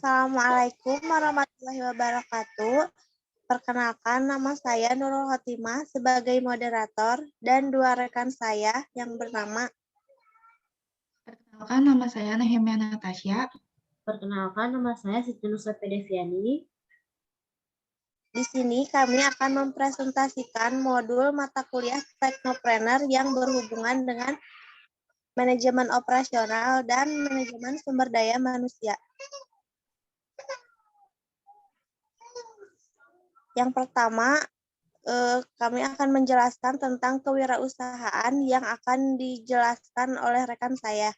Assalamualaikum warahmatullahi wabarakatuh. Perkenalkan, nama saya Nurul Khotimah sebagai moderator dan dua rekan saya yang bernama. Perkenalkan, nama saya Nehemia Natasha. Perkenalkan, nama saya Siti Nusrat Pedeviani. Di sini kami akan mempresentasikan modul mata kuliah Teknopreneur yang berhubungan dengan manajemen operasional dan manajemen sumber daya manusia. Yang pertama, kami akan menjelaskan tentang kewirausahaan yang akan dijelaskan oleh rekan saya.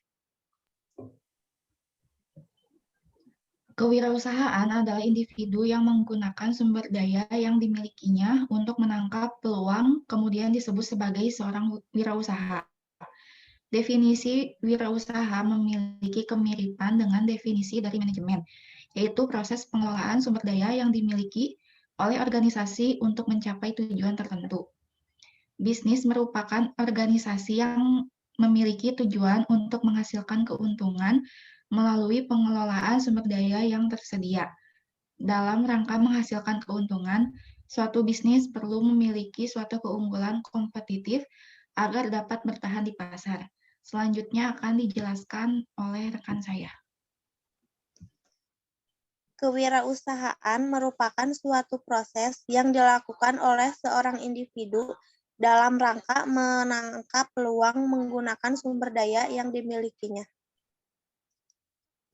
Kewirausahaan adalah individu yang menggunakan sumber daya yang dimilikinya untuk menangkap peluang, kemudian disebut sebagai seorang wirausaha. Definisi wirausaha memiliki kemiripan dengan definisi dari manajemen, yaitu proses pengelolaan sumber daya yang dimiliki oleh organisasi untuk mencapai tujuan tertentu. Bisnis merupakan organisasi yang memiliki tujuan untuk menghasilkan keuntungan melalui pengelolaan sumber daya yang tersedia. Dalam rangka menghasilkan keuntungan, suatu bisnis perlu memiliki suatu keunggulan kompetitif agar dapat bertahan di pasar. Selanjutnya akan dijelaskan oleh rekan saya. Kewirausahaan merupakan suatu proses yang dilakukan oleh seorang individu dalam rangka menangkap peluang menggunakan sumber daya yang dimilikinya.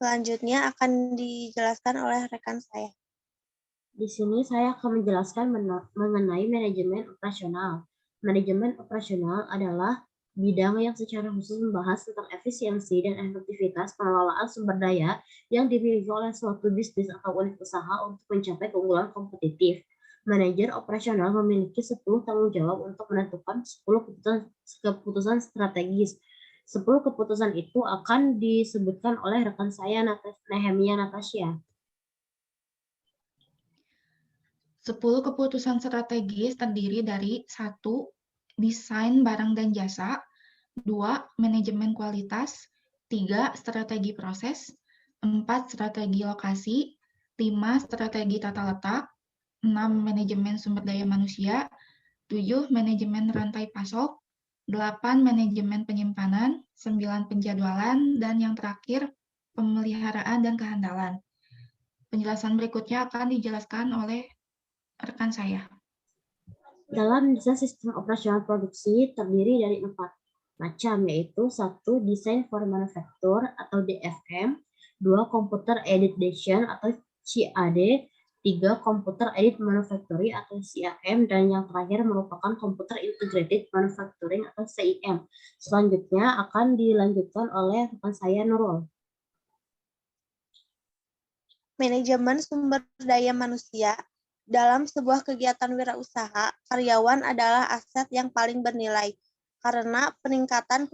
Selanjutnya akan dijelaskan oleh rekan saya. Di sini saya akan menjelaskan mengenai manajemen operasional. Manajemen operasional adalah bidang yang secara khusus membahas tentang efisiensi dan efektivitas pengelolaan sumber daya yang dimiliki oleh suatu bisnis atau unit usaha untuk mencapai keunggulan kompetitif. Manajer operasional memiliki 10 tanggung jawab untuk menentukan 10 keputusan strategis. 10 keputusan itu akan disebutkan oleh rekan saya Nehemia Natasha. 10 keputusan strategis terdiri dari 1. Desain barang dan jasa, 2. Manajemen kualitas, 3. Strategi proses, 4. Strategi lokasi, 5. Strategi tata letak, 6. Manajemen sumber daya manusia, 7. Manajemen rantai pasok, 8. Manajemen penyimpanan, 9. Penjadwalan, dan yang terakhir, pemeliharaan dan kehandalan. Penjelasan berikutnya akan dijelaskan oleh rekan saya. Dalam desain sistem operasional produksi terdiri dari 4 macam, yaitu 1. Design for Manufacture atau DFM, 2. Computer Aided Design atau CAD, 3. Computer Aided Manufacturing atau CAM, dan yang terakhir merupakan Computer Integrated Manufacturing atau CIM. Selanjutnya akan dilanjutkan oleh rekan saya Nurul. Manajemen sumber daya manusia. Dalam sebuah kegiatan wirausaha, karyawan adalah aset yang paling bernilai karena peningkatan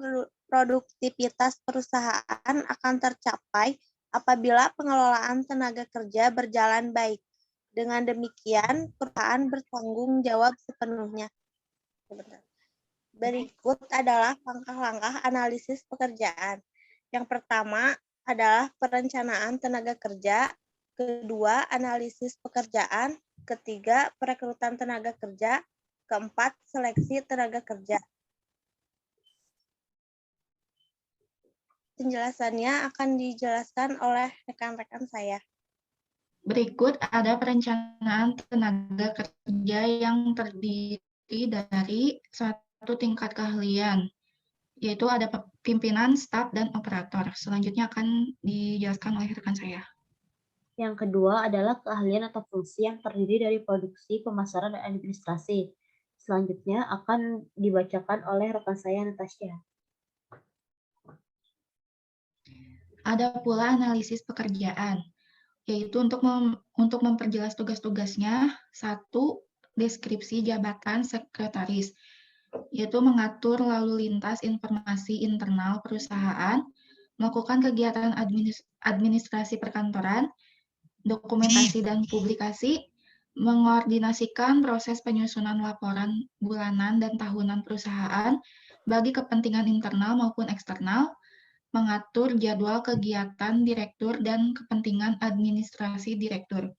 produktivitas perusahaan akan tercapai apabila pengelolaan tenaga kerja berjalan baik. Dengan demikian, perusahaan bertanggung jawab sepenuhnya. Berikut adalah langkah-langkah analisis pekerjaan. Yang pertama adalah perencanaan tenaga kerja, kedua analisis pekerjaan, ketiga perekrutan tenaga kerja, keempat seleksi tenaga kerja. Penjelasannya akan dijelaskan oleh rekan-rekan saya. Berikut ada perencanaan tenaga kerja yang terdiri dari 1 tingkat keahlian, yaitu ada pimpinan, staf, dan operator. Selanjutnya akan dijelaskan oleh rekan saya. Yang kedua adalah keahlian atau fungsi yang terdiri dari produksi, pemasaran, dan administrasi. Selanjutnya akan dibacakan oleh rekan saya Natasha. Ada pula analisis pekerjaan, yaitu untuk memperjelas tugas-tugasnya. 1. Deskripsi jabatan sekretaris, yaitu mengatur lalu lintas informasi internal perusahaan, melakukan kegiatan administrasi perkantoran, dokumentasi dan publikasi, mengordinasikan proses penyusunan laporan bulanan dan tahunan perusahaan bagi kepentingan internal maupun eksternal, mengatur jadwal kegiatan direktur dan kepentingan administrasi direktur.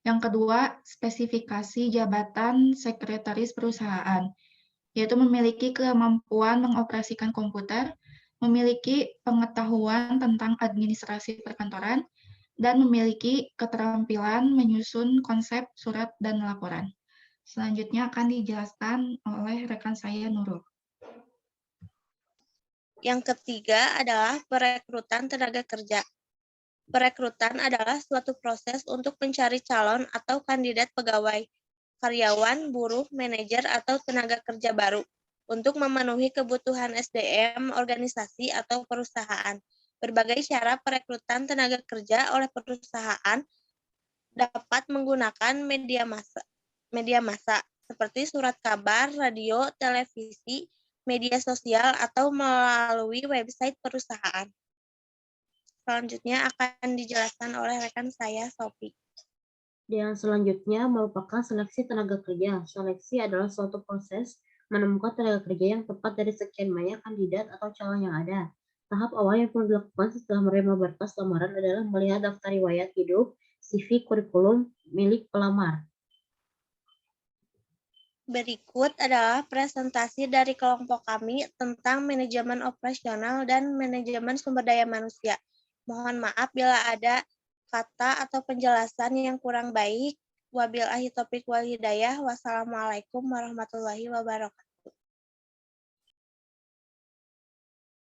Yang kedua, spesifikasi jabatan sekretaris perusahaan, yaitu memiliki kemampuan mengoperasikan komputer, memiliki pengetahuan tentang administrasi perkantoran, dan memiliki keterampilan menyusun konsep surat dan laporan. Selanjutnya akan dijelaskan oleh rekan saya, Nurul. Yang ketiga adalah perekrutan tenaga kerja. Perekrutan adalah suatu proses untuk mencari calon atau kandidat pegawai, karyawan, buruh, manajer, atau tenaga kerja baru untuk memenuhi kebutuhan SDM, organisasi, atau perusahaan. Berbagai cara perekrutan tenaga kerja oleh perusahaan dapat menggunakan media massa seperti surat kabar, radio, televisi, media sosial, atau melalui website perusahaan. Selanjutnya akan dijelaskan oleh rekan saya, Sophie. Yang selanjutnya merupakan seleksi tenaga kerja. Seleksi adalah suatu proses menemukan tenaga kerja yang tepat dari sekian banyak kandidat atau calon yang ada. Tahap awal yang perlu dilakukan setelah menerima berkas lamaran adalah melihat daftar riwayat hidup, CV, kurikulum milik pelamar. Berikut adalah presentasi dari kelompok kami tentang manajemen operasional dan manajemen sumber daya manusia. Mohon maaf bila ada kata atau penjelasan yang kurang baik. Wabillahi taufiq wal hidayah. Wassalamualaikum warahmatullahi wabarakatuh.